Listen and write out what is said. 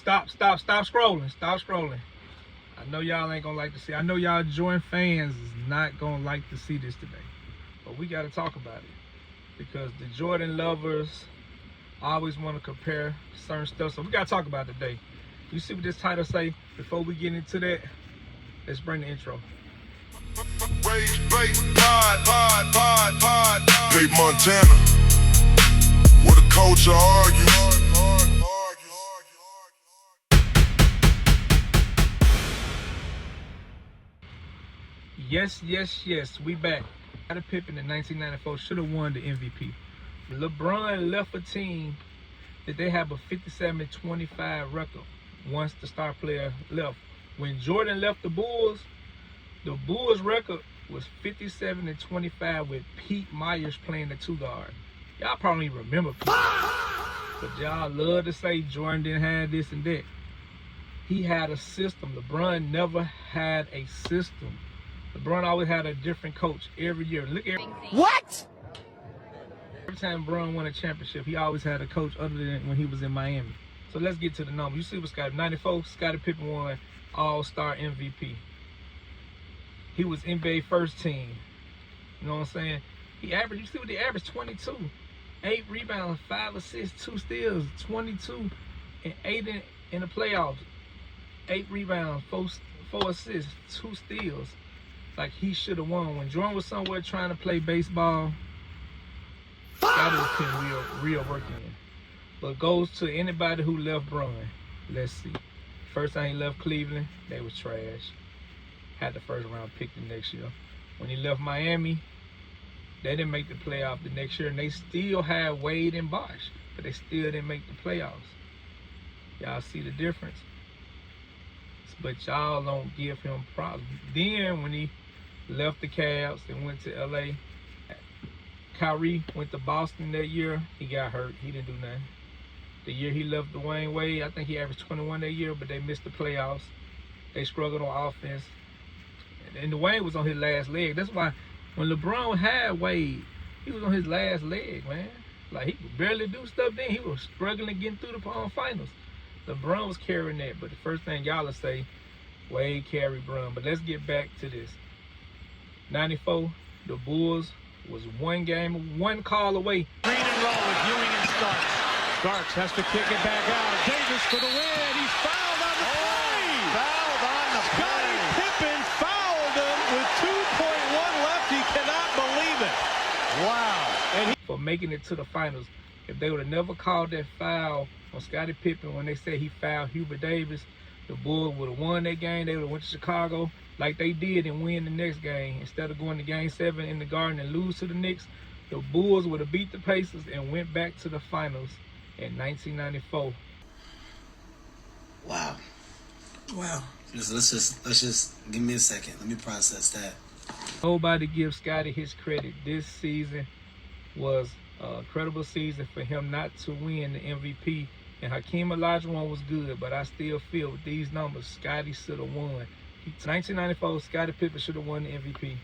Stop scrolling. Stop scrolling. I know y'all ain't gonna like to see. I know y'all Jordan fans is not gonna like to see this today, but we gotta talk about it because the Jordan lovers always want to compare certain stuff. So we gotta talk about it today. You see what this title say? Before we get into that, let's bring the intro. Big Montana, where the culture argues. Yes, we back. Scottie Pippen in 1994 should have won the MVP. LeBron left a team that they have a 57-25 record once the star player left. When Jordan left the Bulls record was 57-25 with Pete Myers playing the two guard. Y'all probably remember Pete, but y'all love to say Jordan didn't have this and that. He had a system. LeBron never had a system. LeBron always had a different coach every year. What? Every time LeBron won a championship, he always had a coach other than when he was in Miami. So let's get to the number. You see what Scottie, 94, Scottie Pippen won All-Star MVP. He was NBA first team. You know what I'm saying? He averaged, you see what he averaged, 22. 8 rebounds, 5 assists, 2 steals, 22, and 8 in the playoffs. 8 rebounds, 4 assists, 2 steals. Like he should have won. When Jordan was somewhere trying to play baseball, Scottie was putting real work in. But goes to anybody who left Bron. Let's see. First time he left Cleveland, they was trash. Had the first round pick the next year. When he left Miami, they didn't make the playoff the next year, and they still had Wade and Bosh, but they still didn't make the playoffs. Y'all see the difference? But y'all don't give him props. Then when he left the Cavs and went to LA, Kyrie went to Boston that year. He got hurt. He didn't do nothing. The year he left Dwayne Wade, I think he averaged 21 that year, but they missed the playoffs. They struggled on offense. And Dwayne was on his last leg. That's why when LeBron had Wade, he was on his last leg, man. Like, he could barely do stuff then. He was struggling getting through the finals. LeBron was carrying that, but the first thing y'all will say, Wade carried Bron. But let's get back to this. 94, the Bulls was one call away. Green and roll with Ewing and Starks. Starks has to kick it back out. Davis for the win. He's fouled on the play. Fouled on the play. Scottie Pippen fouled him with 2.1 left. He cannot believe it. Wow. And for making it to the finals. If they would have never called that foul on Scottie Pippen when they said he fouled Hubert Davis, the Bulls would have won that game. They would have went to Chicago like they did and win the next game. Instead of going to Game 7 in the Garden and lose to the Knicks, the Bulls would have beat the Pacers and went back to the finals in 1994. Wow. Let's just give me a second. Let me process that. Nobody gives Scottie his credit. This season was a incredible season for him not to win the MVP. And Hakeem Olajuwon was good, but I still feel with these numbers, Scottie should have won. 1994, Scottie Pippen should have won the MVP.